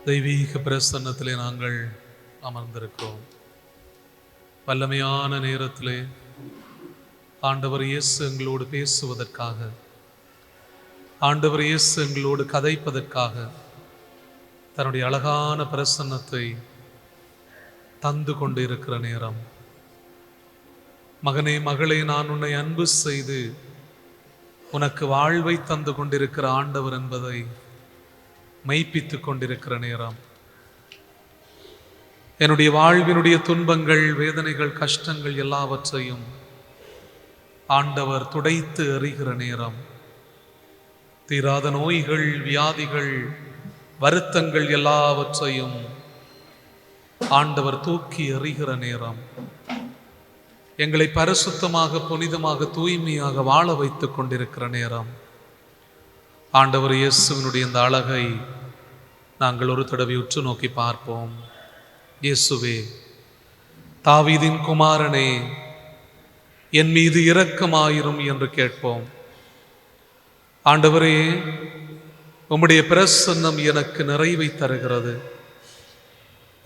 தெய்வீக பிரசன்னத்திலே நாங்கள் அமர்ந்திருக்கிறோம். வல்லமையான நேரத்திலே ஆண்டவர் இயேசு எங்களோடு பேசுவதற்காக, ஆண்டவர் இயேசு எங்களோடு கதைப்பதற்காக தன்னுடைய அழகான பிரசன்னத்தை தந்து கொண்டு இருக்கிற நேரம். மகனே மகளே, நான் உன்னை அன்பு செய்து உனக்கு வாழ்வை தந்து கொண்டிருக்கிற ஆண்டவர் என்பதை மெய்ப்பித்து கொண்டிருக்கிற நேரம். என்னுடைய வாழ்வினுடைய துன்பங்கள், வேதனைகள், கஷ்டங்கள் எல்லாவற்றையும் ஆண்டவர் துடைத்து எறிகிற நேரம். தீராத நோய்கள், வியாதிகள், வருத்தங்கள் எல்லாவற்றையும் ஆண்டவர் தூக்கி எறிகிற நேரம். எங்களை பரிசுத்தமாக, புனிதமாக, தூய்மையாக வாழ வைத்துக் கொண்டிருக்கிற நேரம். ஆண்டவர் இயேசுவினுடைய இந்த அழகை நாங்கள் ஒரு தடவை உற்று நோக்கி பார்ப்போம். இயேசுவே, தாவீதின் குமாரனே, என் மீது இரக்கமாயிரும் என்று கேட்போம். ஆண்டவரே, உம்முடைய பிரசன்னம் எனக்கு நிறைவை தருகிறது.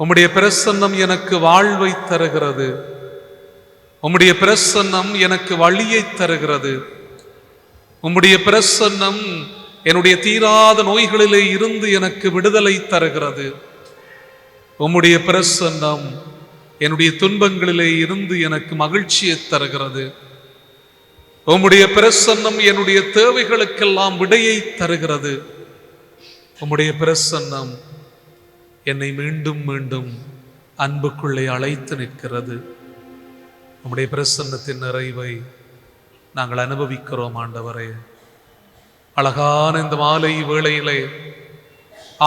உம்முடைய பிரசன்னம் எனக்கு வாழ்வை தருகிறது. உம்முடைய பிரசன்னம் எனக்கு வழியை தருகிறது. உம்முடைய பிரசன்னம் என்னுடைய தீராத நோய்களிலே இருந்து எனக்கு விடுதலை தருகிறது. உம்முடைய பிரசன்னம் என்னுடைய துன்பங்களிலே இருந்து எனக்கு மகிழ்ச்சியை தருகிறது. உம்முடைய பிரசன்னம் என்னுடைய தேவைகளுக்கெல்லாம் விடையை தருகிறது. உம்முடைய பிரசன்னம் என்னை மீண்டும் மீண்டும் அன்புக்குள்ளே அழைத்து நிற்கிறது. உம்முடைய பிரசன்னத்தின் நிறைவை நாங்கள் அனுபவிக்கிறோம் ஆண்டவரே. அழகான இந்த மாலை வேளையிலே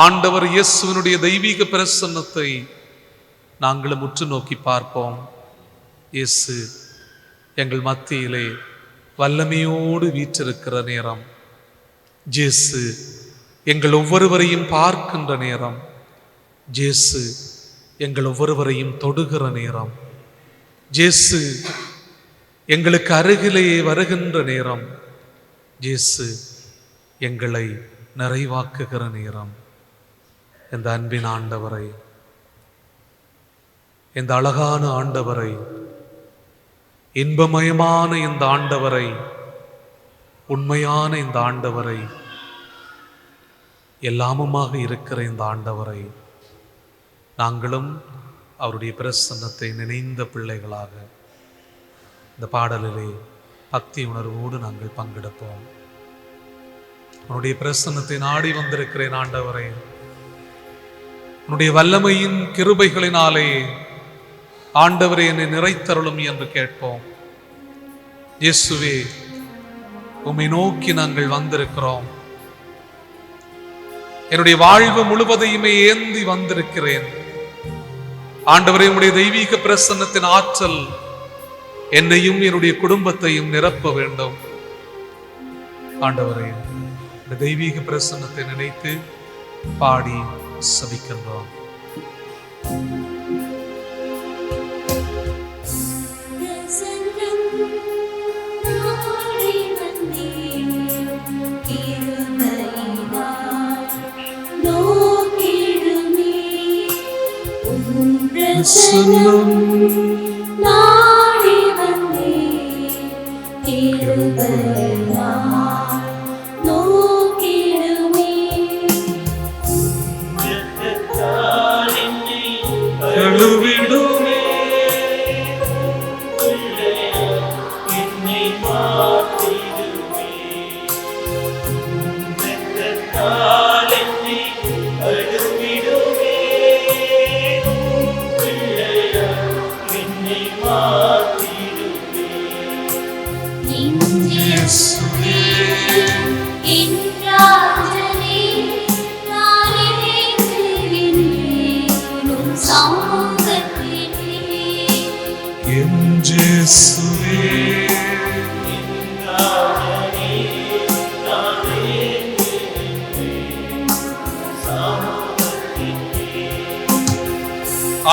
ஆண்டவர் இயேசுவினுடைய தெய்வீக பிரசன்னத்தை நாங்களும் உற்று நோக்கி பார்ப்போம். இயேசு எங்கள் மத்தியிலே வல்லமையோடு வீற்றிருக்கிற நேரம், இயேசு எங்கள் ஒவ்வொருவரையும் பார்க்கின்ற நேரம், இயேசு எங்கள் ஒவ்வொருவரையும் தொடுகிற நேரம், இயேசு எங்களுக்கு அருகிலே வருகின்ற நேரம், இயேசு எங்களை நிறைவாக்குகிற நேரம். இந்த அன்பின் ஆண்டவரை, இந்த அழகான ஆண்டவரை, இன்பமயமான இந்த ஆண்டவரை, உண்மையான இந்த ஆண்டவரை, எல்லாமுமாக இருக்கிற இந்த ஆண்டவரை நாங்களும் அவருடைய பிரசன்னத்தை நினைந்த பிள்ளைகளாக இந்த பாடலிலே பக்தி உணர்வோடு நாங்கள் பங்கெடுப்போம். உன்னுடைய பிரசன்னத்தை நாடி வந்திருக்கிறேன் ஆண்டவரே. உன்னுடைய வல்லமையின் கிருபைகளினாலே ஆண்டவரே என்னை நிறைத்தருளும் என்று கேட்போம். இயேசுவே, உம்மை நோக்கி நாங்கள் வந்திருக்கிறோம். என்னுடைய வாழ்வு முழுவதையுமே ஏந்தி வந்திருக்கிறேன் ஆண்டவரே. உம்முடைய தெய்வீக பிரசன்னத்தின் ஆற்றல் என்னையும் என்னுடைய குடும்பத்தையும் நிரப்ப வேண்டும் ஆண்டவரே. இந்த தெய்வீக பிரசன்னத்தை நினைத்து பாடி சபிக்கின்றோம்.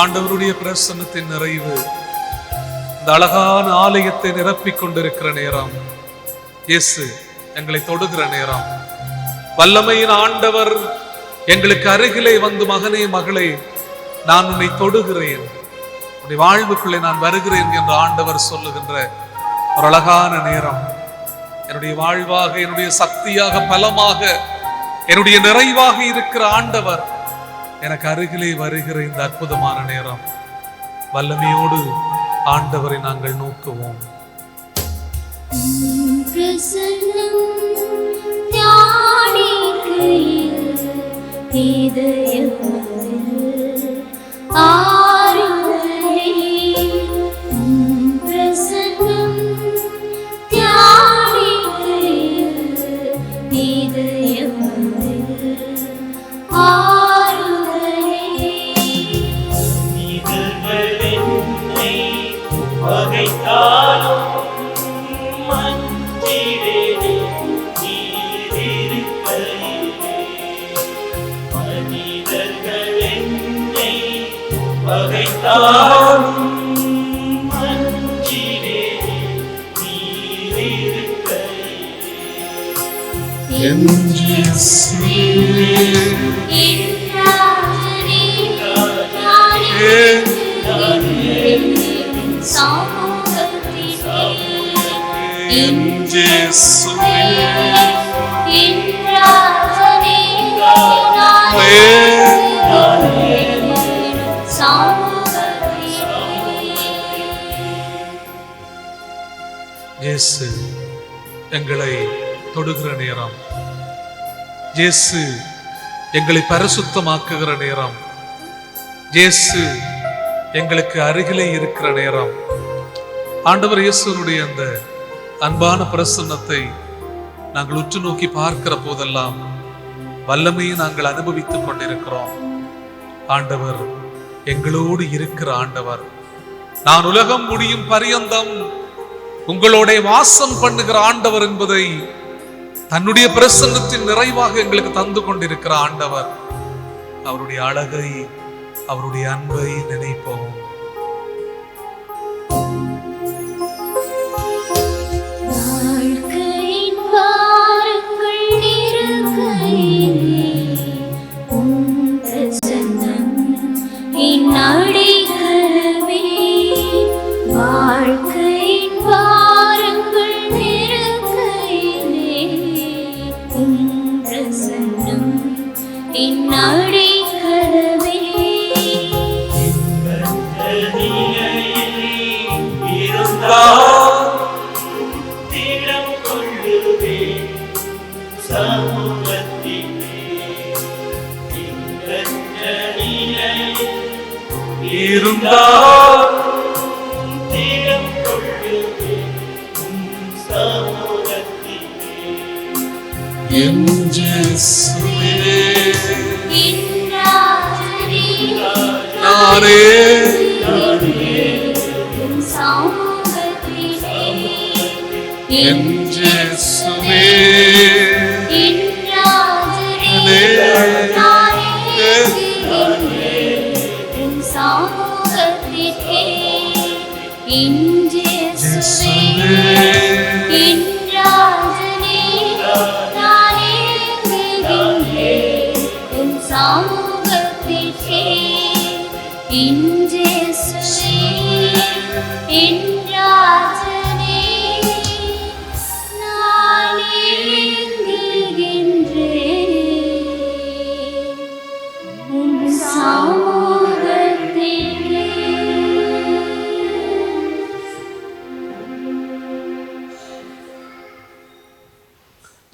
ஆண்டவருடைய பிரசன்னத்தின் நிறைவு இந்த அழகான ஆலயத்தை நிரப்பிக் கொண்டிருக்கிற நேரம், இயேசு எங்களை தொடுகிற நேரம், வல்லமையின் ஆண்டவர் எங்களுக்கு அருகிலே வந்து, மகனே மகளே, நான் உன்னை தொடுகிறேன், உன்னை வாழ்வுக்குள்ளே நான் வருகிறேன் என்று ஆண்டவர் சொல்லுகின்ற ஒரு அழகான நேரம். என்னுடைய வாழ்வாக, என்னுடைய சக்தியாக, பலமாக, என்னுடைய நிறைவாக இருக்கிற ஆண்டவர் எனக்கு அருகிலே வருகிற இந்த அற்புதமான நேரம், வல்லமையோடு ஆண்டவரை நாங்கள் நோக்குவோம். Yes. இயேசுவே இயேசு எங்களை தொடுகிற நேரம், இயேசு எங்களை பரிசுத்தமாக்குகிற நேரம், இயேசு எங்களுக்கு அருகிலே இருக்கிற நேரம். ஆண்டவர் இயேசுனுடைய அந்த அன்பான பிரசன்னத்தை நாங்கள் உற்று நோக்கி பார்க்கிற போதெல்லாம் வல்லமையை நாங்கள் அனுபவித்துக் கொண்டிருக்கிறோம். ஆண்டவர் எங்களோடு இருக்கிற ஆண்டவர். நான் உலகம் முடியும் பரியந்தம் உங்களோட வாசம் பண்ணுகிற ஆண்டவர் என்பதை தன்னுடைய பிரசன்னத்தின் நிறைவாக எங்களுக்கு தந்து கொண்டிருக்கிற ஆண்டவர். அவருடைய அழகை, அவருடைய அன்பை நினைப்போம்.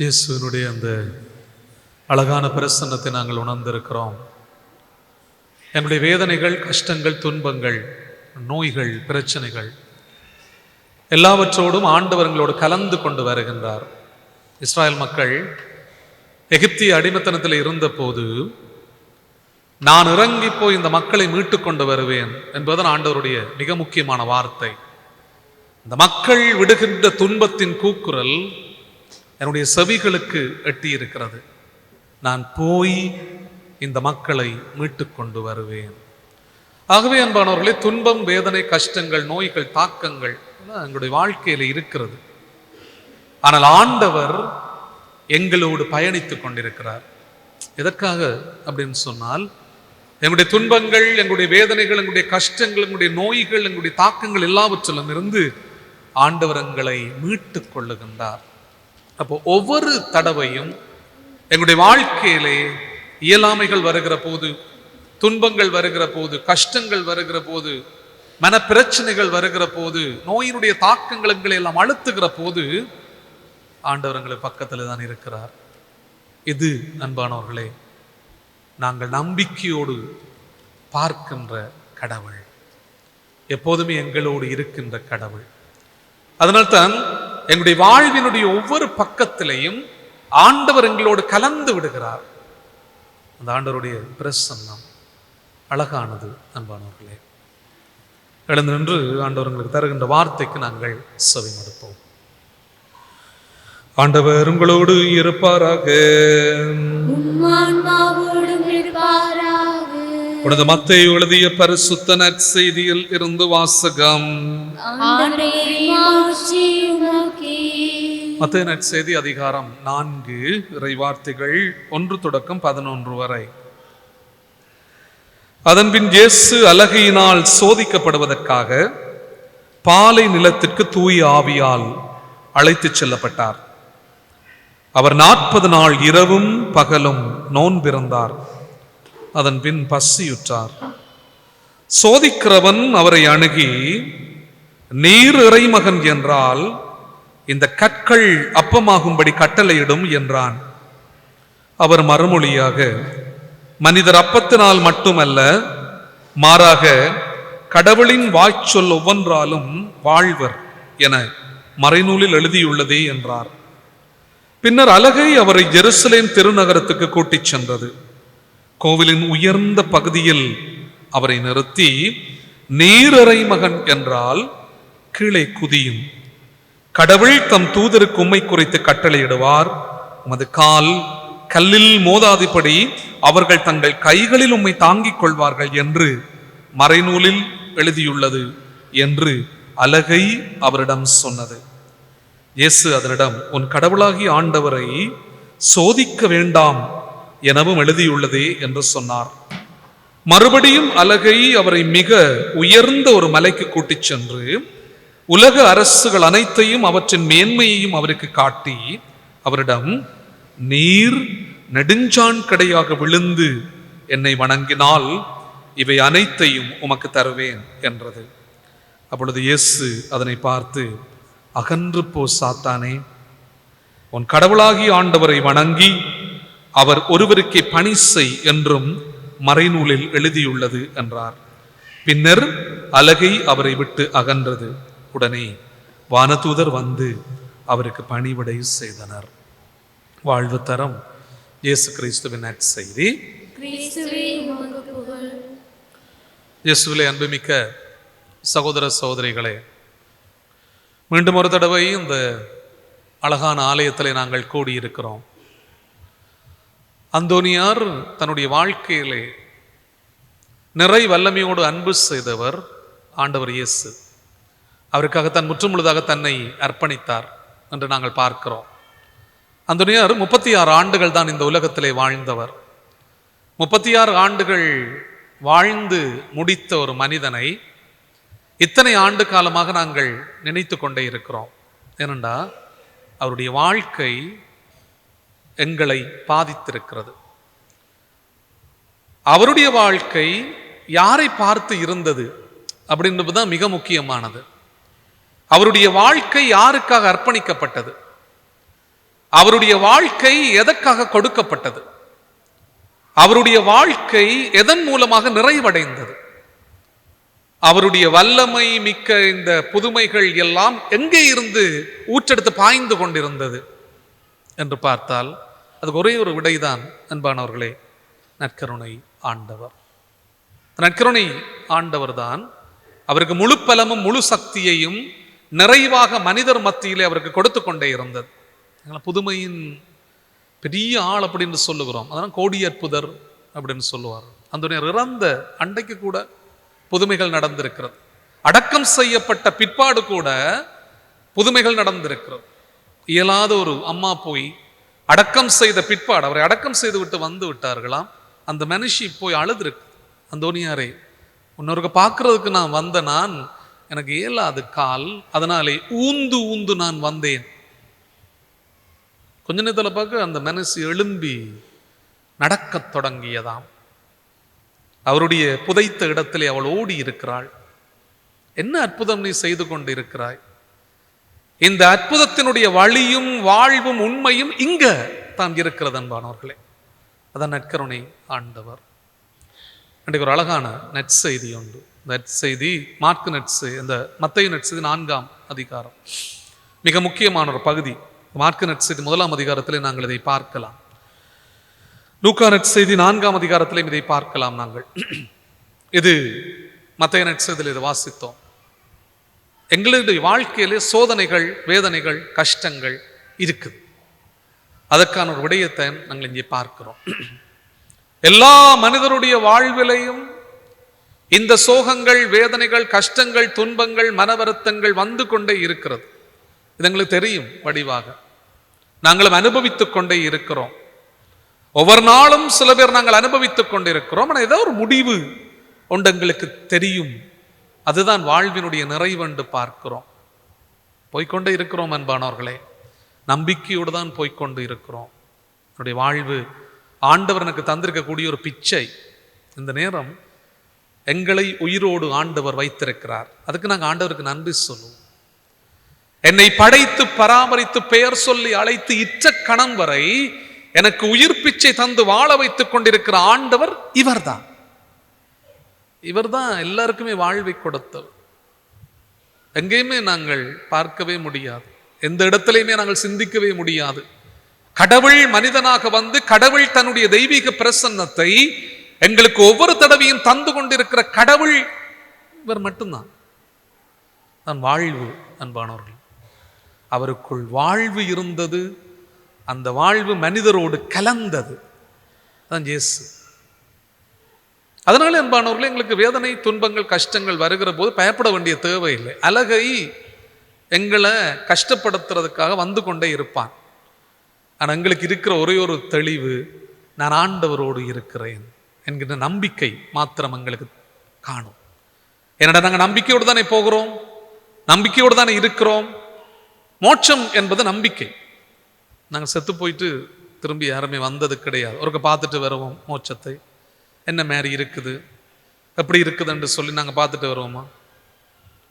இயேசுவினுடைய அந்த அழகான பிரசன்னத்தை நாங்கள் உணர்ந்திருக்கிறோம். எங்களுடைய வேதனைகள், கஷ்டங்கள், துன்பங்கள், நோய்கள், பிரச்சனைகள் எல்லாவற்றோடும் ஆண்டவர்களோடு கலந்து கொண்டு வருகின்றார். இஸ்ராயல் மக்கள் எகிப்திய அடிமைத்தனத்தில் இருந்த போது நான் இறங்கி போய் இந்த மக்களை மீட்டு கொண்டு வருவேன் என்பதுதான் ஆண்டவருடைய மிக முக்கியமான வார்த்தை. இந்த மக்கள் விடுகின்ற துன்பத்தின் கூக்குரல் என்னுடைய செவிகளுக்கு எட்டி இருக்கிறது. நான் போய் இந்த மக்களை மீட்டு கொண்டு வருவேன். ஆகவே அன்பானவர்களே, துன்பம், வேதனை, கஷ்டங்கள், நோய்கள், தாக்கங்கள் எங்களுடைய வாழ்க்கையில இருக்கிறது. ஆனால் ஆண்டவர் எங்களோடு பயணித்துக் கொண்டிருக்கிறார். எதற்காக அப்படின்னு சொன்னால், எங்களுடைய துன்பங்கள், எங்களுடைய வேதனைகள், எங்களுடைய கஷ்டங்கள், எங்களுடைய நோய்கள், எங்களுடைய தாக்கங்கள் எல்லாவற்றிலும் இருந்து ஆண்டவர் எங்களை மீட்டு கொள்ளுகின்றார். அப்போ ஒவ்வொரு தடவையும் எங்களுடைய வாழ்க்கையிலே இயலாமைகள் வருகிற போது, துன்பங்கள் வருகிற போது, கஷ்டங்கள் வருகிற போது, மனப்பிரச்சனைகள் வருகிற போது, நோயினுடைய தாக்கங்கள் எங்களை எல்லாம் அழுத்துகிற போது ஆண்டவர் எங்களை பக்கத்தில் தான் இருக்கிறார். இது அன்பானவர்களே, நாங்கள் நம்பிக்கையோடு பார்க்கின்ற கடவுள், எப்போதுமே எங்களோடு இருக்கின்ற கடவுள். அதனால்தான் எங்களுடைய வாழ்வினுடைய ஒவ்வொரு பக்கத்திலையும் ஆண்டவர் எங்களோடு கலந்து விடுகிறார். அந்த ஆண்டவருடைய பிரசன்னம் அழகானது. அன்பானவர்களே, எழுந்து நின்று ஆண்டவர் எங்களுக்கு தருகின்ற வார்த்தைக்கு நாங்கள் செவிமடுப்போம். ஆண்டவர் உங்களோடு இருப்பாராக. புனித மத்தேயு எழுதிய பரிசுத்த நற்செய்தியில் இருந்து வாசகம். மத்தேயு நற்செய்தி அதிகாரம் 4 இறைவார்த்தைகள் 1 தொடக்கம் 11 வரை. அதன்பின் இயேசு அலகையினால் சோதிக்கப்படுவதற்காக பாலை நிலத்திற்கு தூய ஆவியால் அழைத்துச் செல்லப்பட்டார். அவர் 40 நாள் இரவும் பகலும் நோன்பிருந்தார். அதன் பின் பசியுற்றார். சோதிக்கிறவன் அவரை அணுகி, நீர் இறைமகன் என்றால் இந்த கற்கள் அப்பமாகும்படி கட்டளையிடும் என்றான். அவர் மறுமொழியாக, மனிதர் அப்பத்தினால் மட்டுமல்ல, மாறாக கடவுளின் வாய்ச்சொல் ஒவ்வொன்றாலும் வாழ்வர் என மறைநூலில் எழுதியுள்ளதே என்றார். பின்னர் அலகை அவரை ஜெருசலேம் திருநகரத்துக்கு கூட்டிச் சென்றது. கோவிலின் உயர்ந்த பகுதியில் அவரை நிறுத்தி, நீரறை மகன் என்றால் கீழே குதியும், கடவுள் தம் தூதருக்கு உம்மை குறித்து கட்டளையிடுவார், உமது கால் கல்லில் மோதாதிபடி அவர்கள் தங்கள் கைகளில் உம்மை தாங்கிக் கொள்வார்கள் என்று மறைநூலில் எழுதியுள்ளது என்று அலகை அவரிடம் சொன்னது. இயேசு அதனிடம், உன் கடவுளாகிய ஆண்டவரை சோதிக்க வேண்டாம் எனவும் எழுதியுள்ளதே என்று சொன்னார். மறுபடியும் அலகை அவரை மிக உயர்ந்த ஒரு மலைக்கு கூட்டிச் சென்று உலக அரசுகள் அனைத்தையும் அவற்றின் மேன்மையையும் அவருக்கு காட்டி அவரிடம், நீர் நெடுஞ்சான் கடையாக விழுந்து என்னை வணங்கினால் இவை அனைத்தையும் உமக்கு தருவேன் என்றது. அப்பொழுது இயேசு அதனை பார்த்து, அகன்று போ சாத்தானே, உன் கடவுளாகிய ஆண்டவரை வணங்கி அவர் ஒருவருக்கே பணி செய் என்றும் மறைநூலில் எழுதியுள்ளது என்றார். பின்னர் அலகை அவரை விட்டு அகன்றது. உடனே வானதூதர் வந்து அவருக்கு பணிவிடை செய்தனர். வாழ்வு தரம் இயேசு கிறிஸ்துவின் நற்செய்தி. இயேசுவிலே அன்புமிக்க சகோதர சகோதரிகளே, மீண்டும் ஒரு தடவை இந்த அழகான ஆலயத்திலே நாங்கள் கூடியிருக்கிறோம். அந்தோனியார் தன்னுடைய வாழ்க்கையிலே நிறை வல்லமையோடு அன்பு செய்தவர் ஆண்டவர் இயேசு. அவருக்காக தன் முற்றுமுழுதாக தன்னை அர்ப்பணித்தார் என்று நாங்கள் பார்க்கிறோம். அந்தோனியார் 36 ஆண்டுகள் தான் இந்த உலகத்திலே வாழ்ந்தவர். 36 ஆண்டுகள் வாழ்ந்து முடித்த ஒரு மனிதனை இத்தனை ஆண்டு காலமாக நாங்கள் நினைத்து கொண்டே இருக்கிறோம். ஏனென்றா அவருடைய வாழ்க்கை எங்களை பாதித்திருக்கிறது. அவருடைய வாழ்க்கை யாரை பார்த்து இருந்தது அப்படின்றதுதான் மிக முக்கியமானது. அவருடைய வாழ்க்கை யாருக்காக அர்ப்பணிக்கப்பட்டது? அவருடைய வாழ்க்கை எதற்காக கொடுக்கப்பட்டது? அவருடைய வாழ்க்கை எதன் மூலமாக நிறைவடைந்தது? அவருடைய வல்லமை மிக்க இந்த புதுமைகள் எல்லாம் எங்கே இருந்து ஊற்றெடுத்து பாய்ந்து கொண்டிருந்தது என்று பார்த்தால் அதுக்கு ஒரே ஒரு விடைதான் அன்பானவர்களே, நற்கருணை ஆண்டவர். நற்கருணை ஆண்டவர் தான் அவருக்கு முழு பலமும் முழு சக்தியையும் நிறைவாக மனிதர் மத்தியிலே அவருக்கு கொடுத்து கொண்டே இருந்தது. புதுமையின் பெரிய ஆள் அப்படின்னு சொல்லுகிறோம். அதனால் கோடி அற்புதர் அப்படின்னு சொல்லுவார். அந்த இறந்த அண்டைக்கு கூட புதுமைகள் நடந்திருக்கிறது. அடக்கம் செய்யப்பட்ட பிற்பாடு கூட புதுமைகள் நடந்திருக்கிறது. இயலாத ஒரு அம்மா போய் அடக்கம் செய்த பிற்பாடு, அவரை அடக்கம் செய்து விட்டு வந்து விட்டார்களாம். அந்த மனுஷி போய் அழுதுருக்கு, அந்தோனியாரே இன்னொருக்கு பார்க்கறதுக்கு நான் வந்த, நான் எனக்கு இயலாது கால், அதனாலே ஊந்து ஊந்து நான் வந்தேன். கொஞ்ச நேரத்தில் பார்க்க அந்த மனசு எழும்பி நடக்கத் தொடங்கியதாம். அவருடைய புதைத்த இடத்திலே அவள் ஓடி இருக்கிறாள். என்ன அற்புதம் நீ செய்து கொண்டு இருக்கிறாய்? இந்த அற்புதத்தினுடைய வழியும் வாழ்வும் உண்மையும் இங்க தான் இருக்கிறது அன்பானவர்களே. அதான் நற்கருணை ஆண்டவர். இன்றைக்கு ஒரு அழகான நற்செய்தி உண்டு. நற்செய்தி மார்க்கு நற்செய்தி, இந்த மத்தேயு நற்செய்தி 4ஆம் அதிகாரம் மிக முக்கியமான ஒரு பகுதி. மார்க்கு நற்செய்தி 1ஆம் அதிகாரத்திலே நாங்கள் இதை பார்க்கலாம். லூக்கா நற்செய்தி 4ஆம் அதிகாரத்திலே இதை பார்க்கலாம். நாங்கள் இது மத்தேயு நற்செய்தியில் இதை வாசித்தோம். எங்களுடைய வாழ்க்கையிலே சோதனைகள், வேதனைகள், கஷ்டங்கள் இருக்குது. அதற்கான ஒரு விடயத்தை நாங்கள் இங்கே பார்க்கிறோம். எல்லா மனிதருடைய வாழ்விலையும் இந்த சோகங்கள், வேதனைகள், கஷ்டங்கள், துன்பங்கள், மன வருத்தங்கள் வந்து கொண்டே இருக்கிறது. இது எங்களுக்கு தெரியும் வடிவாக. நாங்களும் அனுபவித்துக் கொண்டே இருக்கிறோம். ஒவ்வொரு நாளும் சில பேர் நாங்கள் அனுபவித்துக் கொண்டிருக்கிறோம். ஆனால் ஏதோ ஒரு முடிவு ஒன்று எங்களுக்கு தெரியும். அதுதான் வாழ்வினுடைய நிறைவென்று பார்க்கிறோம். போய்கொண்டே இருக்கிறோம் அன்பானவர்களே. நம்பிக்கையோடு தான் போய்கொண்டு இருக்கிறோம். என்னுடைய வாழ்வு ஆண்டவர் எனக்கு தந்திருக்கக்கூடிய ஒரு பிச்சை. இந்த நேரம் எங்களை உயிரோடு ஆண்டவர் வைத்திருக்கிறார். அதுக்கு நாங்கள் ஆண்டவருக்கு நன்றி சொல்லுவோம். என்னை படைத்து பராமரித்து பெயர் சொல்லி அழைத்து இற்ற கணம் வரை எனக்கு உயிர் பிச்சை தந்து வாழ வைத்துக் கொண்டிருக்கிற ஆண்டவர் இவர்தான். இவர்தான் எல்லாருக்குமே வாழ்வை கொடுத்தவர். எங்கேயுமே நாங்கள் பார்க்கவே முடியாது, எந்த இடத்திலையுமே நாங்கள் சிந்திக்கவே முடியாது. கடவுள் மனிதனாக வந்து கடவுள் தன்னுடைய தெய்வீக பிரசன்னத்தை எங்களுக்கு ஒவ்வொரு தடவையும் தந்து கொண்டிருக்கிற கடவுள் இவர் மட்டும்தான். நான் வாழ்வு அன்பானவர்கள், அவருக்குள் வாழ்வு இருந்தது. அந்த வாழ்வு மனிதரோடு கலந்தது தான் இயேசு. அதனால அன்பானவர்களே, எங்களுக்கு வேதனை, துன்பங்கள், கஷ்டங்கள் வருகிற போது பயப்பட வேண்டிய தேவையில்லை. அழகை எங்களை கஷ்டப்படுத்துறதுக்காக வந்து கொண்டே இருப்பான். ஆனால் எங்களுக்கு இருக்கிற ஒரே ஒரு தெளிவு, நான் ஆண்டவரோடு இருக்கிறேன் என்கிற நம்பிக்கை மாத்திரம் எங்களுக்கு காணும். என்னடா நாங்கள் நம்பிக்கையோடு தானே போகிறோம், நம்பிக்கையோடு தானே இருக்கிறோம். மோட்சம் என்பது நம்பிக்கை. நாங்கள் செத்து போயிட்டு திரும்பி யாருமே வந்தது கிடையாது. ஒருக்க பார்த்துட்டு வருவோம் மோட்சத்தை, என்ன மாதிரி இருக்குது, எப்படி இருக்குதுன்னு சொல்லி நாங்கள் பார்த்துட்டு வருவோமா?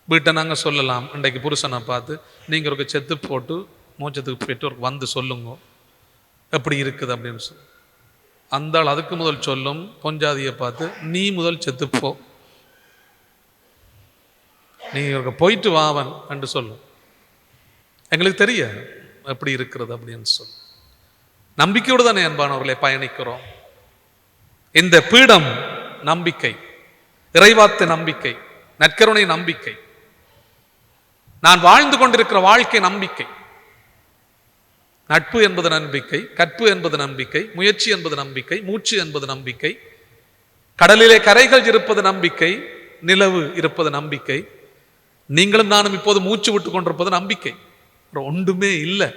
வீட்டை நாங்கள் சொல்லலாம், இன்றைக்கு புருஷனை பார்த்து நீங்கள் ஒரு செத்து போட்டு மோட்சத்துக்கு போயிட்டு ஒரு வந்து சொல்லுங்க எப்படி இருக்குது அப்படின்னு சொல்லி. அந்த ஆள் அதுக்கு முதல் சொல்லும், பொஞ்சாதியை பார்த்து நீ முதல் செத்துப்போ, நீ போயிட்டு வாவன் என்று சொல்லும். எங்களுக்கு தெரியாது எப்படி இருக்கிறது அப்படின்னு சொல்லி. நம்பிக்கையோடு தானே அன்பானவர்களே பயணிக்கிறோம். இந்த பீடம் நம்பிக்கை, இறைவார்த்தை நம்பிக்கை, நற்கருணை நம்பிக்கை, நான் வாழ்ந்து கொண்டிருக்கிற வாழ்க்கை நம்பிக்கை. நட்பு என்பது நம்பிக்கை, கற்பு என்பது நம்பிக்கை, முயற்சி என்பது நம்பிக்கை, மூச்சு என்பது நம்பிக்கை, கடலிலே கரைகள் இருப்பது நம்பிக்கை, நிலவு இருப்பது நம்பிக்கை, நீங்களும் நானும் இப்போது மூச்சு விட்டு கொண்டிருப்பது நம்பிக்கை. ஒன்றுமே இல்லை.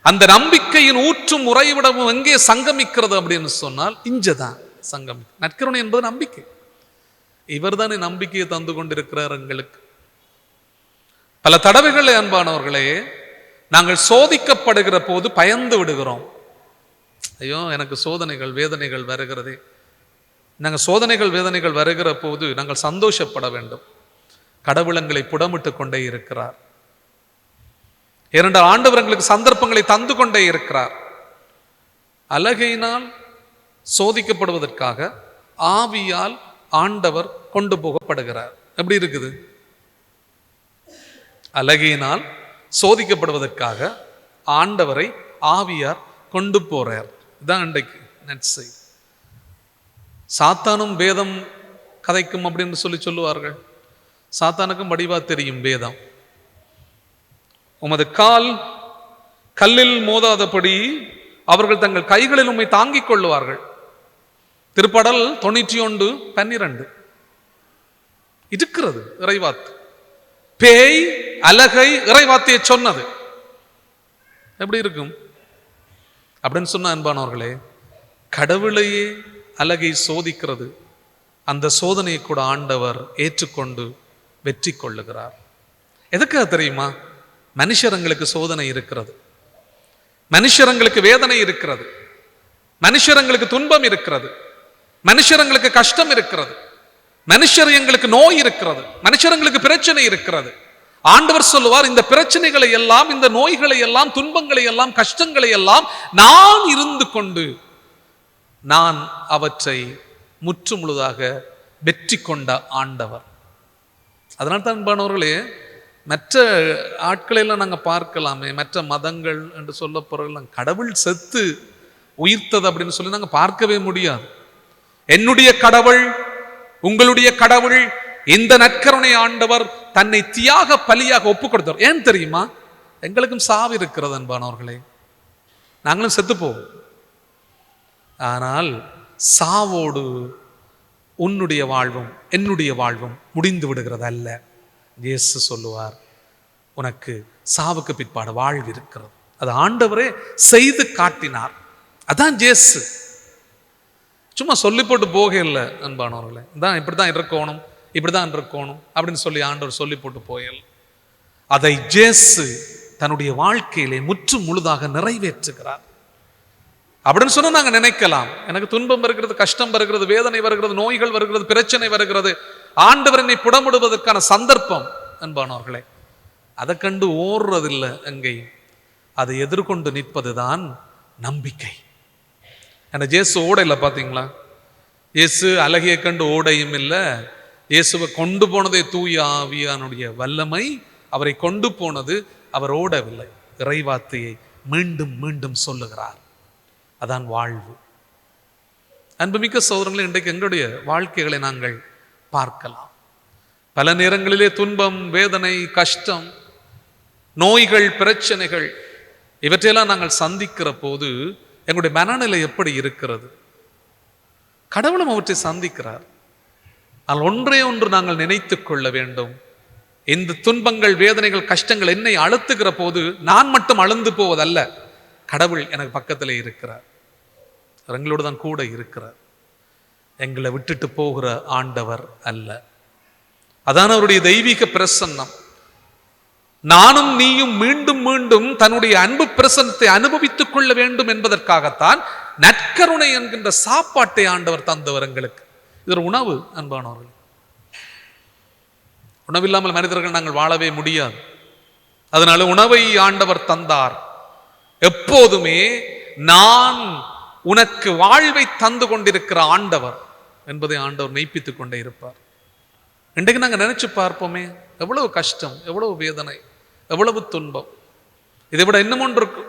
அந்த நம்பிக்கையின் ஊற்றும் உறைவிடமும் எங்கே சங்கமிக்கிறது அப்படின்னு சொன்னால் இஞ்சதான் சங்கமி. நற்கருணை என்பது நம்பிக்கை. இவர் தானே நம்பிக்கையை தந்து கொண்டிருக்கிறார் எங்களுக்கு. பல தடவைகளே அன்பானவர்களே, நாங்கள் சோதிக்கப்படுகிற போது பயந்து விடுகிறோம். ஐயோ எனக்கு சோதனைகள் வேதனைகள் வருகிறதே. நாங்கள் சோதனைகள் வேதனைகள் வருகிற போது நாங்கள் சந்தோஷப்பட வேண்டும். கடவுள் எங்களை புடமிட்டு கொண்டே இருக்கிறார். இரண்டு ஆண்டவர் எங்களுக்கு சந்தர்ப்பங்களை தந்து கொண்டே இருக்கிறார். அலகையினால் சோதிக்கப்படுவதற்காக ஆவியால் ஆண்டவர் கொண்டு போகப்படுகிறார். எப்படி இருக்குது? அலகையினால் சோதிக்கப்படுவதற்காக ஆண்டவரை ஆவியார் கொண்டு போறார். இதான் இன்றைக்கு நற்செய்தி. சாத்தானும் வேதம் கதைக்கும் அப்படின்னு சொல்லுவார்கள். சாத்தானுக்கும் வடிவா தெரியும் வேதம். உமது கால் கல்லில் மோதாதபடி அவர்கள் தங்கள் கைகளில் உம்மை தாங்கிக் கொள்ளுவார்கள். திருப்படல் 91:12 இருக்கிறது இறைவாத்து. பேய் அலகை இறைவாத்தியை சொன்னது. எப்படி இருக்கும் அப்படின்னு சொன்ன அன்பானவர்களே, கடவுளையே அலகை சோதிக்கிறது. அந்த சோதனையை கூட ஆண்டவர் ஏற்றுக்கொண்டு வெற்றி கொள்ளுகிறார். எதுக்காக தெரியுமா? மனுஷரங்களுக்கு சோதனை இருக்கிறது, மனுஷரங்களுக்கு வேதனை இருக்கிறது, மனுஷரங்களுக்கு துன்பம் இருக்கிறது, மனுஷரங்களுக்கு கஷ்டம் இருக்கிறது, மனுஷங்களுக்கு நோய் இருக்கிறது, மனுஷங்களுக்கு பிரச்சனை இருக்கிறது. ஆண்டவர் சொல்லுவார், இந்த பிரச்சனைகளை எல்லாம், இந்த நோய்களை எல்லாம், துன்பங்களை எல்லாம், கஷ்டங்களை எல்லாம் நான் இருந்து கொண்டு நான் அவற்றை முற்று முழுதாக வெற்றி கொண்ட ஆண்டவர். அதனால் தான் அன்பானவர்களே, மற்ற ஆட்களெல்லாம் நாங்கள் பார்க்கலாமே, மற்ற மதங்கள் என்று சொல்ல போறதெல்லாம் கடவுள் செத்து உயிர்த்தது அப்படின்னு சொல்லி நாங்கள் பார்க்கவே முடியாது. என்னுடைய கடவுள், உங்களுடைய கடவுள், இந்த நற்கருணை ஆண்டவர் தன்னை தியாக பலியாக ஒப்பு கொடுத்தார். ஏன் தெரியுமா? எங்களுக்கும் சாவு இருக்கிறது அன்பானவர்களே, நாங்களும் செத்து போவோம். ஆனால் சாவோடு உன்னுடைய வாழ்வும் என்னுடைய வாழ்வும் முடிந்து விடுகிறது அல்ல. இயேசு சொல்லுவார், உனக்கு சாவுக்கு பிற்பாடு வாழ்வு இருக்கிறது. அது ஆண்டவரே செய்து காட்டினார். அதான் இயேசு. சும்மா சொல்லி போட்டு போக இல்லை அன்பானவர்களே, தான் இப்படிதான் இருக்கணும், இப்படிதான் இருக்கணும் அப்படின்னு சொல்லி ஆண்டவர் சொல்லி போட்டு போயல். அதை இயேசு தன்னுடைய வாழ்க்கையிலே முற்றும் முழுதாக நிறைவேற்றுகிறார். அப்படின்னு சொன்னா நாங்க நினைக்கலாம், எனக்கு துன்பம் வருகிறது, கஷ்டம் வருகிறது, வேதனை வருகிறது, நோய்கள் வருகிறது, பிரச்சனை வருகிறது, ஆண்டவர் என்னை புடமிடுவதற்கான சந்தர்ப்பம். அன்பானவர்களே, அதை கண்டு ஓடுறதில்லை எங்கேயும், அதை எதிர்கொண்டு நிற்பதுதான் நம்பிக்கை. அந்த இயேசு ஓடையில பாத்தீங்களா? இயேசு அழகிய கண்டு ஓடையும் இல்லை, இயேசுவை கொண்டு போனதே தூய ஆவியானுடைய வல்லமை அவரை கொண்டு போனது. அவர் ஓடவில்லை, இறைவார்த்தையை மீண்டும் மீண்டும் சொல்லுகிறார். அதான் வாழ்வு. அன்புமிக்க சகோதரர்களே, இன்றைக்கு எங்களுடைய வாழ்க்கைகளை நாங்கள் பார்க்கலாம். பல நேரங்களிலே துன்பம், வேதனை, கஷ்டம், நோய்கள், பிரச்சனைகள் இவற்றையெல்லாம் நாங்கள் சந்திக்கிற போது எங்களுடைய மனநிலை எப்படி இருக்கிறது? கடவுளும் அவற்றை சந்திக்கிறார். ஆனால் ஒன்றே ஒன்று நாங்கள் நினைத்து கொள்ள வேண்டும், இந்த துன்பங்கள், வேதனைகள், கஷ்டங்கள் என்னை அழுத்துகிற போது நான் மட்டும் அழுந்து போவதல்ல, கடவுள் எனக்கு பக்கத்தில் இருக்கிறார், எங்களோடு தான் கூட இருக்கிறார், எங்களை விட்டுட்டு போகிற ஆண்டவர் அல்ல. அதான் அவருடைய தெய்வீக பிரசன்னம். நானும் நீயும் மீண்டும் மீண்டும் தன்னுடைய அன்பு பிரசன்னத்தை அனுபவித்துக் கொள்ள வேண்டும் என்பதற்காகத்தான் நற்கருணை என்கின்ற சாப்பாட்டை ஆண்டவர் தந்தவர் எங்களுக்கு. இது ஒரு உணவு. அன்பானவர்கள், உணவில்லாமல் மனிதர்கள் நாங்கள் வாழவே முடியாது. அதனால உணவை ஆண்டவர் தந்தார். எப்போதுமே நான் உனக்கு வாழ்வை தந்து கொண்டிருக்கிற ஆண்டவர் என்பதை ஆண்டவர் மெய்ப்பித்துக் கொண்டே இருப்பார். இன்றைக்கு நாங்கள் நினைச்சு பார்ப்போமே, எவ்வளவு கஷ்டம், எவ்வளவு வேதனை, எவ்வளவு துன்பம். இதை விட இன்னும் ஒன்று இருக்கு.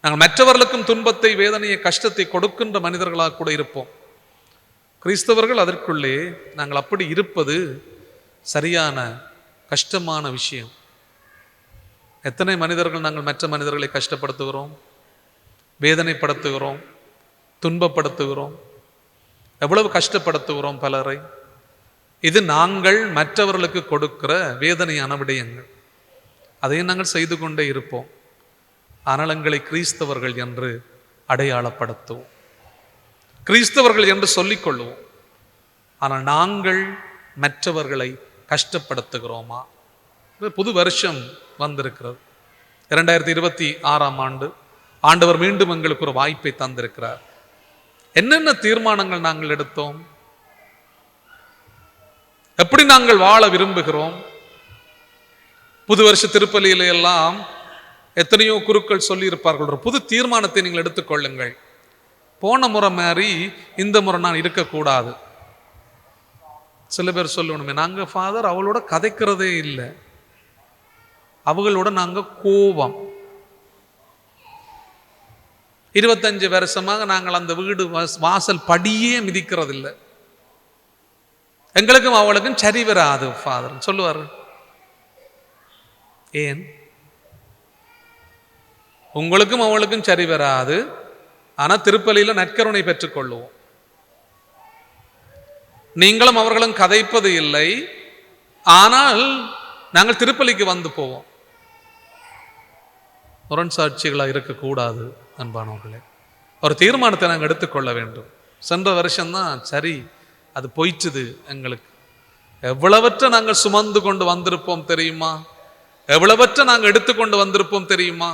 நாங்கள் மற்றவர்களுக்கும் துன்பத்தை, வேதனையை, கஷ்டத்தை கொடுக்கின்ற மனிதர்களாக கூட இருப்போம். கிறிஸ்தவர்கள் அதற்குள்ளே நாங்கள் அப்படி இருப்பது சரியான கஷ்டமான விஷயம். எத்தனை மனிதர்கள் நாங்கள் மற்ற மனிதர்களை கஷ்டப்படுத்துகிறோம், வேதனைப்படுத்துகிறோம், துன்பப்படுத்துகிறோம், எவ்வளவு கஷ்டப்படுத்துகிறோம் பலரை. இது நாங்கள் மற்றவர்களுக்கு கொடுக்கிற வேதனையான விடயங்கள். அதையும் நாங்கள் செய்து கொண்டே இருப்போம். ஆனால் எங்களை கிறிஸ்தவர்கள் என்று அடையாளப்படுத்துவோம், கிறிஸ்தவர்கள் என்று சொல்லிக் கொள்வோம். ஆனால் நாங்கள் மற்றவர்களை கஷ்டப்படுத்துகிறோமா? புது வருஷம் வந்திருக்கிறது, 2026ஆம் ஆண்டு. ஆண்டவர் மீண்டும் எங்களுக்கு ஒரு வாய்ப்பை தந்திருக்கிறார். என்னென்ன தீர்மானங்கள் நாங்கள் எடுத்தோம்? எப்படி நாங்கள் வாழ விரும்புகிறோம்? புது வருஷ திருப்பலியில எல்லாம் எத்தனையோ குருக்கள் சொல்லி இருப்பார்கள், ஒரு புது தீர்மானத்தை நீங்கள் எடுத்துக்கொள்ளுங்கள். போன முறை மாதிரி இந்த முறை நான் இருக்கக்கூடாது. சில பேர் சொல்லணுமே, நாங்க ஃபாதர் அவளோட கதைக்கிறதே இல்லை, அவங்களோட நாங்க கோபம். 25 வருஷமாக நாங்கள் அந்த வீடு வாசல் படியே மிதிக்கிறதில்லை. எங்களுக்கும் அவளுக்கும் சரி வராது ஃபாதர் சொல்லுவார். ஏன்? உங்களுக்கும் அவளுக்கும் சரி வராது, ஆனா திருப்பலியில நற்கருணை பெற்றுக்கொள்ளுவோம். நீங்களும் அவர்களும் கதைப்பது இல்லை, ஆனால் நாங்கள் திருப்பலிக்கு வந்து போவோம். முரண் சாட்சிகளாக இருக்கக்கூடாது. அன்பானவர்களே, ஒரு தீர்மானத்தை நாங்கள் எடுத்துக்கொள்ள வேண்டும். சென்ற வருஷம்தான் சரி, அது போயிட்டுது. எங்களுக்கு எவ்வளவற்ற நாங்கள் சுமந்து கொண்டு வந்திருப்போம் தெரியுமா? எவ்வளவற்ற நாங்கள் எடுத்துக்கொண்டு வந்திருப்போம் தெரியுமா?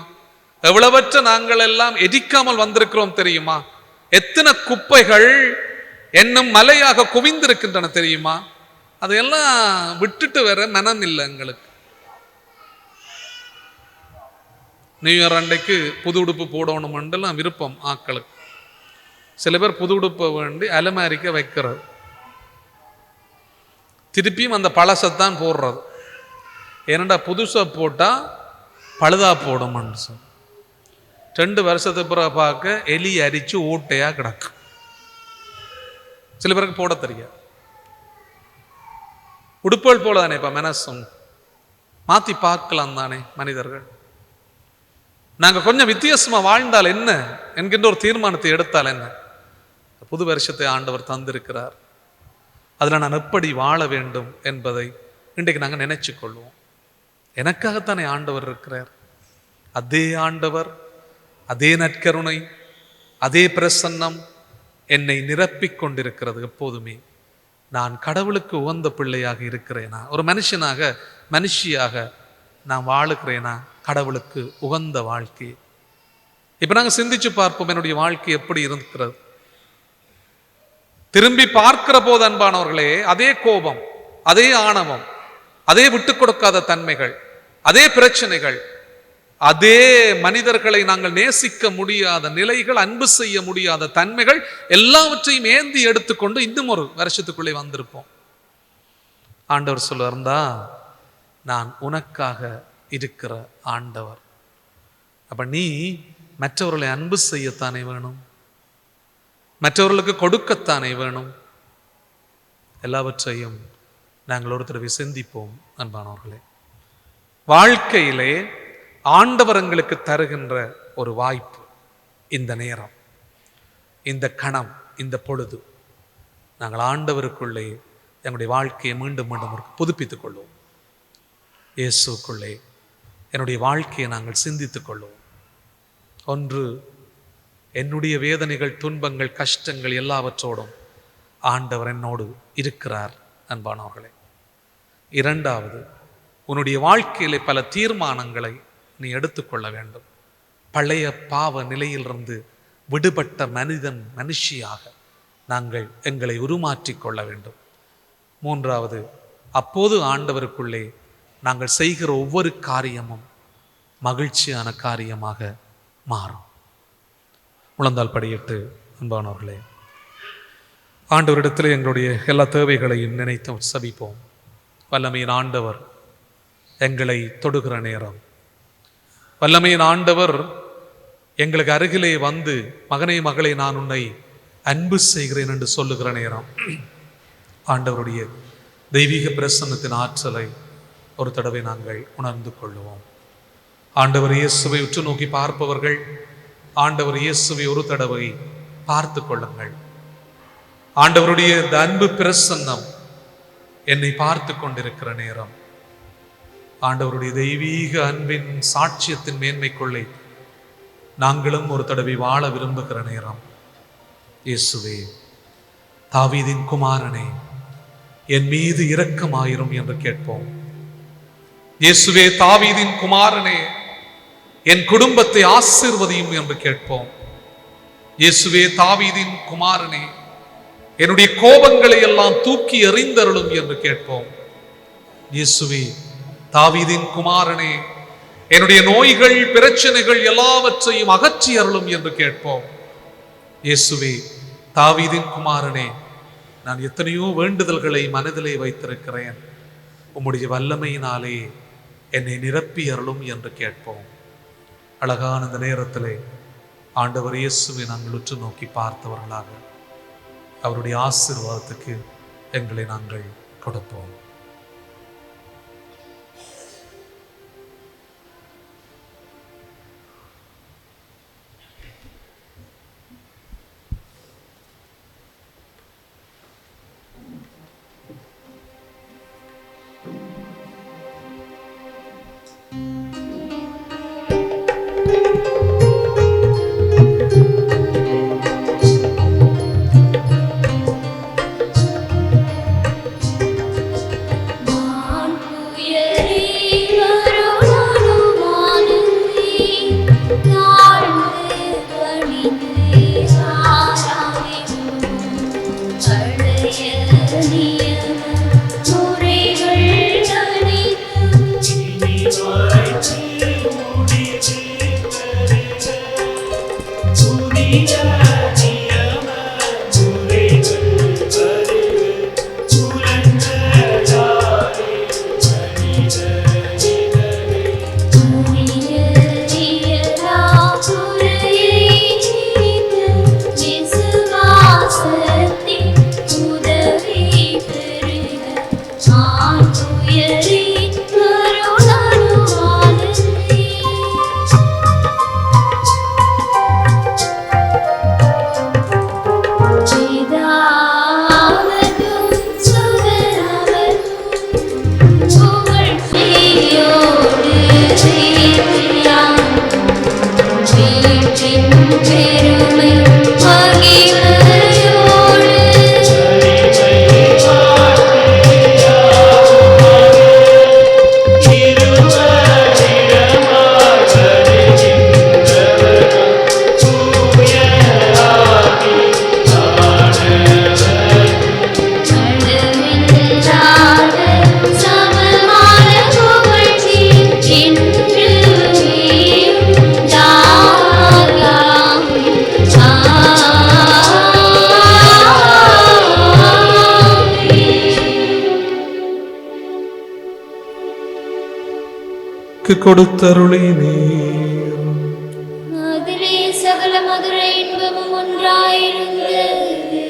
எவ்வளவற்ற நாங்கள் எல்லாம் எரிக்காமல் வந்திருக்கிறோம் தெரியுமா? எத்தனை குப்பைகள் என்னும் மலையாக குவிந்திருக்கின்றன தெரியுமா? அதையெல்லாம் விட்டுட்டு வர மனம் இல்லை எங்களுக்கு. நியூ இயர் அன்றைக்கு புது உடுப்பு போடணுமென்றெல்லாம் விருப்பம் ஆக்களுக்கு. சில பேர் புது உடுப்பை வேண்டி அலமாரிக்க வைக்கிறது, திருப்பியும் அந்த பழசத்தான் போடுறது. ஏனண்டா புதுசாக போட்டால் பழுதா போடும்னு சொல்லி 2 வருஷத்துக்கு பிறகு பார்க்க எலி அரிச்சு ஓட்டையாக கிடக்கு. சில பேருக்கு போட தெரியாது. உடுப்புகள் போல தானே இப்போ மனசும் மாற்றி பார்க்கலாம் தானே மனிதர்கள். நாங்கள் கொஞ்சம் வித்தியாசமாக வாழ்ந்தால் என்ன என்கின்ற ஒரு தீர்மானத்தை எடுத்தால் என்ன? புது வருஷத்தை ஆண்டவர் தந்திருக்கிறார், அதில் நான் எப்படி வாழ வேண்டும் என்பதை இன்றைக்கு நாங்கள் நினைச்சு கொள்வோம். எனக்காகத்தானே ஆண்டவர் இருக்கிறார். அதே ஆண்டவர், அதே நற்கருணை, அதே பிரசன்னம் என்னை நிரப்பிக் கொண்டிருக்கிறது. எப்போதுமே நான் கடவுளுக்கு உகந்த பிள்ளையாக இருக்கிறேனா, ஒரு மனுஷனாக, மனுஷியாக நான் வாழுகிறேனா கடவுளுக்கு உகந்த வாழ்க்கை? இப்ப நாங்க சிந்திச்சு பார்ப்போம், என்னுடைய வாழ்க்கை எப்படி இருக்கிறது. திரும்பி பார்க்கிற போது அன்பானவர்களே, அதே கோபம், அதே ஆணவம், அதே விட்டு கொடுக்காத தன்மைகள், அதே பிரச்சனைகள், அதே மனிதர்களை நாங்கள் நேசிக்க முடியாத நிலைகள், அன்பு செய்ய முடியாத தன்மைகள் எல்லாவற்றையும் ஏந்தி எடுத்துக்கொண்டு இன்னும் ஒரு வருஷத்துக்குள்ளே வந்திருப்போம். ஆண்டவர் சொல்லுவார்ந்தா, நான் உனக்காக இருக்கிற ஆண்டவர். அப்ப நீ மற்றவர்களை அன்பு செய்யத்தானே வேணும், மற்றவர்களுக்கு கொடுக்கத்தானே வேணும். எல்லாவற்றையும் நாங்கள் ஒரு தடவை சிந்திப்போம் அன்பானவர்களே. வாழ்க்கையிலே ஆண்டவர் எங்களுக்கு தருகின்ற ஒரு வாய்ப்பு, இந்த நேரம், இந்த கணம், இந்த பொழுது. நாங்கள் ஆண்டவருக்குள்ளே எங்களுடைய வாழ்க்கையை மீண்டும் மீண்டும் புதுப்பித்துக் கொள்வோம். இயேசுக்குள்ளே என்னுடைய வாழ்க்கையை நாங்கள் சிந்தித்துக் கொள்வோம். ஒன்று, என்னுடைய வேதனைகள், துன்பங்கள், கஷ்டங்கள் எல்லாவற்றோடும் ஆண்டவர் என்னோடு இருக்கிறார் அன்பானவர்களே. இரண்டாவது, உன்னுடைய வாழ்க்கையிலே பல தீர்மானங்களை நீ எடுத்துக்கொள்ள வேண்டும். பழைய பாவ நிலையிலிருந்து விடுபட்ட மனுஷியாக நாங்கள் எங்களை உருமாற்றிக் கொள்ள வேண்டும். மூன்றாவது, அப்போது ஆண்டவருக்குள்ளே நாங்கள் செய்கிற ஒவ்வொரு காரியமும் மகிழ்ச்சியான காரியமாக மாறும். முழந்தால் படியிட்டு அன்பானவர்களே, ஆண்டவரிடத்தில் எங்களுடைய எல்லா தேவைகளையும் நினைத்து சபிப்போம். வல்லமையின் ஆண்டவர் எங்களை தொடுகிற நேரம், வல்லமையின் ஆண்டவர் எங்களுக்கு அருகிலே வந்து, மகனே மகளே நான் உன்னை அன்பு செய்கிறேன் என்று சொல்லுகிற நேரம், ஆண்டவருடைய தெய்வீக பிரசன்னத்தின் ஆற்றலை ஒரு தடவை நாங்கள் உணர்ந்து கொள்ளுவோம். ஆண்டவர் இயேசுவை உற்று நோக்கி பார்ப்பவர்கள், ஆண்டவர் இயேசுவை ஒரு தடவை பார்த்து கொள்ளுங்கள். ஆண்டவருடைய இந்த அன்பு பிரசன்னம் என்னை பார்த்து கொண்டிருக்கிற நேரம், ஆண்டவருடைய தெய்வீக அன்பின் சாட்சியத்தின் மேன்மைக்குள்ளே நாங்களும் ஒரு தடவை வாழ விரும்புகிற நேரம், இயேசுவே தாவீதின் குமாரனே என் மீது இரக்கமாயிரும் என்று கேட்போம். இயேசுவே தாவீதின் குமாரனே என் குடும்பத்தை ஆசீர்வதியும் என்று கேட்போம். இயேசுவே தாவீதின் குமாரனே என்னுடைய கோபங்களை எல்லாம் தூக்கி எறிந்தருளும் என்று கேட்போம். இயேசுவே தாவீதின் குமாரனே என்னுடைய நோய்கள், பிரச்சனைகள் எல்லாவற்றையும் அகற்றி அருளும் என்று கேட்போம். இயேசுவே தாவீதின் குமாரனே, நான் எத்தனையோ வேண்டுதல்களை மனதிலே வைத்திருக்கிறேன், உம்முடைய வல்லமையினாலே என்னை நிரப்பி அருளும் என்று கேட்போம். அழகான இந்த நேரத்திலே ஆண்டவர் இயேசுவை நாங்கள் உற்று நோக்கி பார்த்தவர்களாக அவருடைய ஆசீர்வாதத்துக்கு எங்களை நாங்கள் கொடுப்போம். எங்களுக்கு கொடுத்தருளினீர். அதிலே சகல மதுர இன்பமும் ஒன்றாயிருந்தது.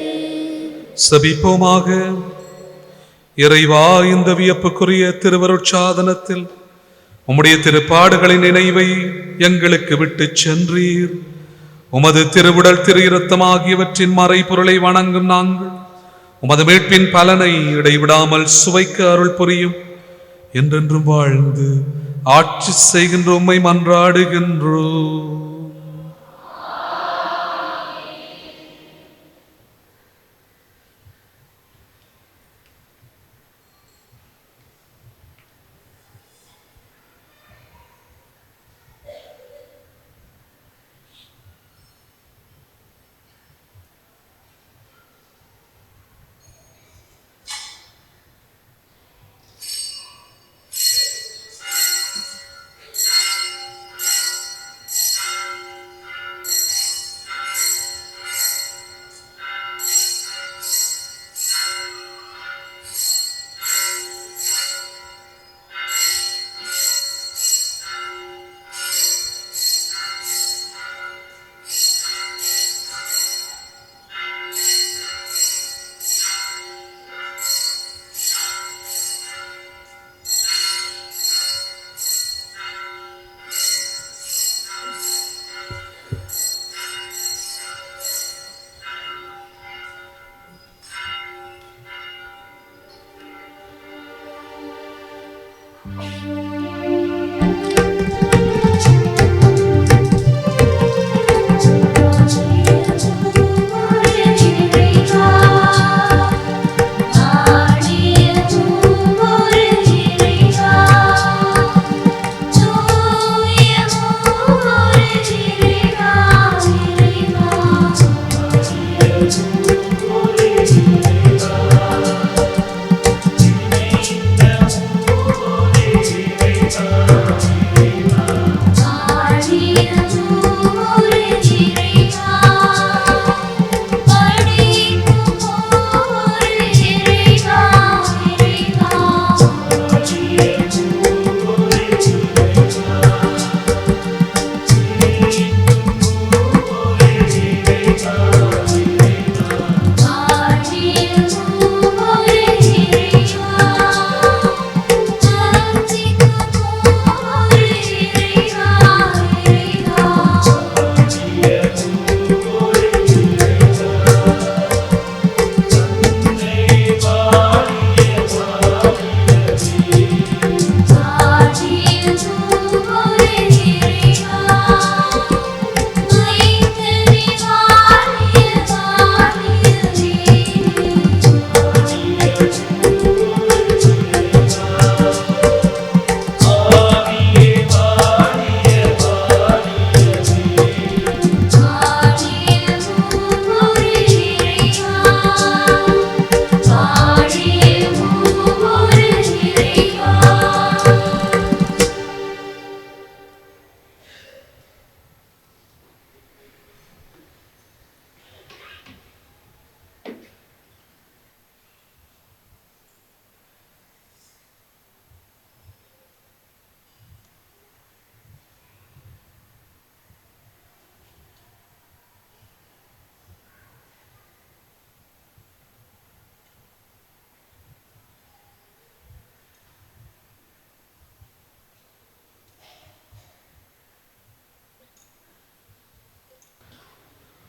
சபிப்போமாக. இறைவா, இந்த வியப்புக்குரிய திருவருட்சாதனத்தில் உம்முடைய திருப்பாடுகளின் நினைவை எங்களுக்கு விட்டு சென்றீர். உமது திருவுடல் திரு இரத்தம் ஆகியவற்றின் மறைபொருளை வணங்கும் நாங்கள் உமது மீட்பின் பலனை இடைவிடாமல் சுவைக்க அருள் புரியும். என்றென்றும் வாழ்ந்து ஆட்சி செய்கின்ற உம்மை மன்றாடுகின்றோம்.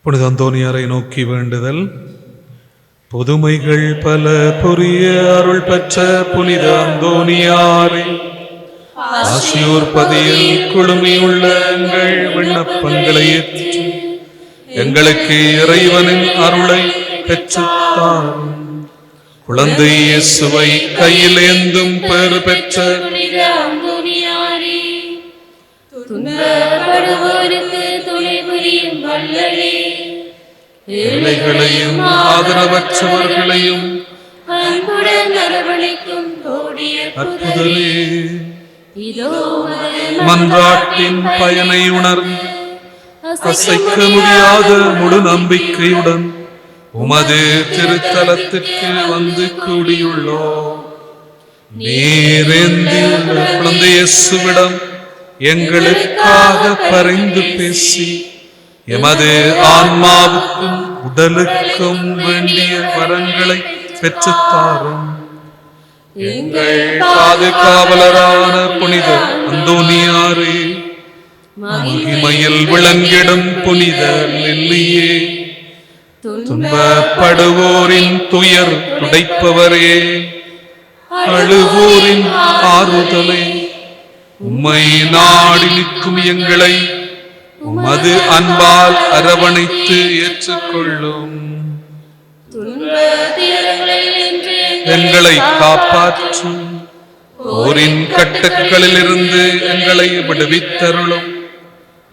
புனித அந்தோனியாரை நோக்கி வேண்டுதல். புதுமைகள் பல புரிய அருள் பெற்ற புனித அந்தோனியாரை ஆசியோர் பதியில் குழுமியுள்ள எங்கள் விண்ணப்பங்களை ஏற்று எங்களுக்கு இறைவனின் அருளை பெற்றுத்தான். குழந்தை இயேசுவை கையில் ஏந்தும் பெறு பெற்ற துணை புரியும் வல்லலே, ஏழைகளையும் ஆதரவற்றவர்களையும் அன்புடன் அரவணைக்கும் கோடிய அற்புதமே, இதோ மன்றாட்டின் பயனை உணர்ந்து அசைக்க முடியாத முழு நம்பிக்கையுடன் உமது திருத்தலத்துக்கு வந்து கூடியுள்ளோம். நீரேந்தியுள்ள குழந்தை இயேசுவிடம் எங்களுக்காக பரிந்து பேசி எமது ஆன்மாவுக்கும் உடலுக்கும் வேண்டிய வரங்களை பெற்றுத்தாரும். எங்கள் பாதுகாவலரான புனித அந்தோனியாரே, மகிமையில் விளங்கிடும் புனித லில்லியே, துன்பப்படுவோரின் துயர் துடைப்பவரே, அழுவோரின் ஆறுதலே, உம்மை நாடி நிற்கும் எங்களை உமது அன்பால் அரவணைத்து ஏற்றுக்கொள்ளும். எங்களை காப்பாற்றும், போரின் கட்டுக்களில் இருந்து எங்களை விடுவித்தருளும்.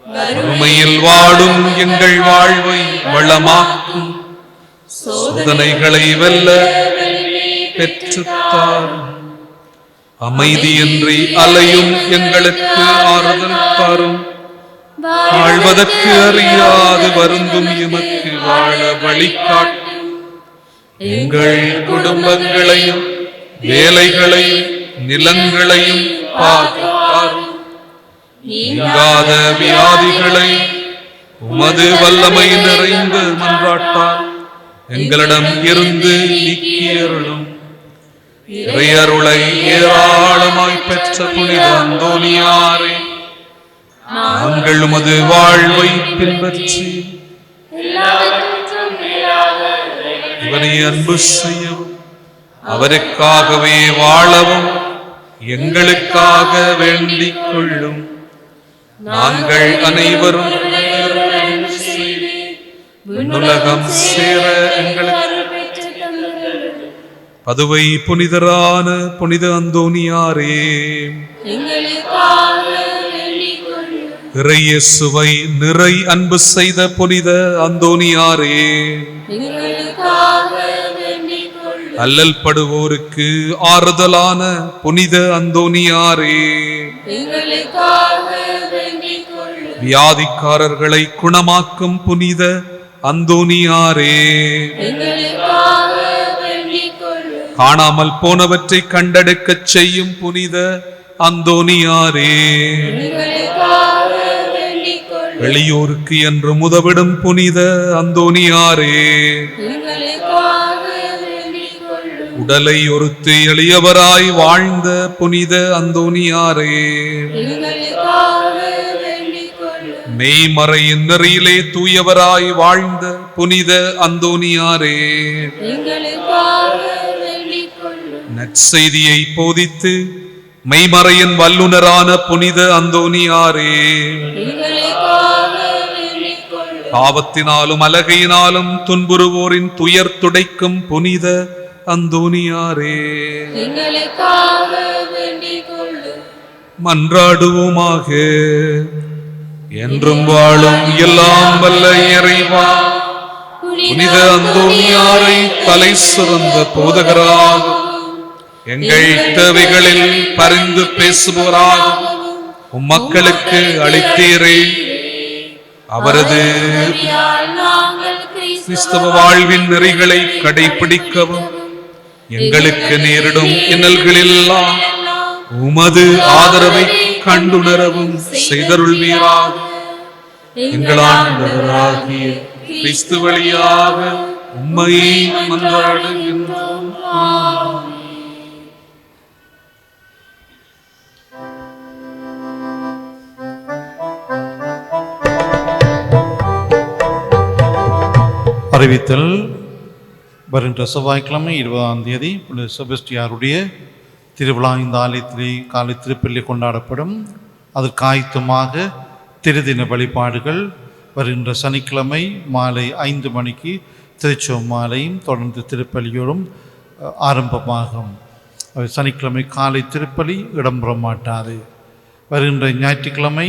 வறுமையில் வாடும் எங்கள் வாழ்வை வளமாக்கும், சோதனைகளை வெல்ல பெற்றுத்தாரும். அமைதியின்றி அலையும் எங்களுக்கு ஆறுதல் தாரும். வாழ்வதற்கு அறியாது வருந்தும் எமக்கு வாழ வழிகாட்டும். எங்கள் குடும்பங்களையும் வேலைகளையும் நிலங்களையும் பாதுகாரும். நீங்காத வியாதிகளை உமது வல்லமை நிறைந்த மன்றாட்டால் எங்களிடம் இருந்து நீக்கியருளும். இறையருளை ஏராளமாய் பெற்ற புனித அந்தோனியாரே, நாங்கள் உமது வாழ்வை பின்பற்றி இவனை அன்பு செய்யவும் அவருக்காகவே வாழவும் எங்களுக்காக வேண்டிக் கொள்ளும். நாங்கள் அனைவரும் விண்ணுலகம் சேர எங்களுக்கு பதுவை புனிதரான புனித அந்தோனியாரே, இறையேசுவை நிறை அன்பு செய்த புனித அந்தோனியாரே, அல்லல் படுவோருக்கு ஆறுதலான புனித அந்தோனியாரே, வியாதிக்காரர்களை குணமாக்கும் புனித அந்தோனியாரே, காணாமல் போனவற்றை கண்டெடுக்கச் செய்யும் புனித அந்தோனியாரே, எளியோருக்கு என்று உதவிடும் புனித அந்தோனியாரே, உடலை ஒருத்து எளியவராய் வாழ்ந்த புனித அந்தோனியாரே, மெய்மறையின் நெறியிலே தூயவராய் வாழ்ந்த புனித அந்தோனியாரே, நற்செய்தியை போதித்து மெய்மறையின் வல்லுனரான புனித அந்தோனியாரே, பாவத்தினாலும் அலகையினாலும் துன்புறுவோரின் துயர் துடைக்கும் புனித அந்தோனியாரே, மன்றாடுவோமாக. என்றும் வாழும் எல்லாம் வல்ல இறைவா, புனித அந்தோனியாரை தலை சிறந்த போதகராக எங்கள் தேவைகளில் பரிந்து பேசுபவராக உம்மக்களுக்கு அளித்தீரே. அவரது கிறிஸ்தவ வாழ்வின் நெறிகளை கடைபிடிக்கவும் எங்களுக்கு நேரிடும் இன்னல்களெல்லாம் உமது ஆதரவை கண்டுணரவும் செய்தருள்வீராக. எங்கள் ஆண்டவராகிய கிறிஸ்து வழியாக உம்மை மன்றாடுகின்றோம். அறிவித்தல். வருகின்ற செவ்வாய்க்கிழமை 20ஆம் தேதி புனித செபஸ்டியாருடைய திருவிழா இந்த ஆலயத்திலே காலை திருப்பள்ளி கொண்டாடப்படும். அதற்கு ஆயத்தமாக திருதின வழிபாடுகள் வருகின்ற சனிக்கிழமை மாலை 5 மணிக்கு திருச்சோம் மாலையும் தொடர்ந்து திருப்பலியோடும் ஆரம்பமாகும். சனிக்கிழமை காலை திருப்பலி இடம்பெற மாட்டாது. வருகின்ற ஞாயிற்றுக்கிழமை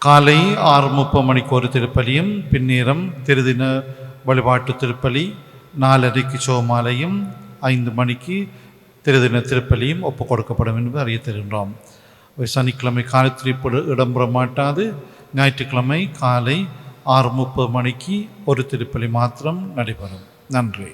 காலை 6:30 மணிக்கு ஒரு திருப்பலியும் பின்னேரம் திருதின வழிபாட்டு திருப்பலி 4:30 சோமாலையும் 5 மணிக்கு திருதின திருப்பலியும் ஒப்புக் கொடுக்கப்படும் என்பது அறிய தருகின்றோம். சனிக்கிழமை காலை திருப்பலி இடம்பெற மாட்டாது. ஞாயிற்றுக்கிழமை காலை 6:30 மணிக்கு ஒரு திருப்பலி மாத்திரம் நடைபெறும். நன்றி.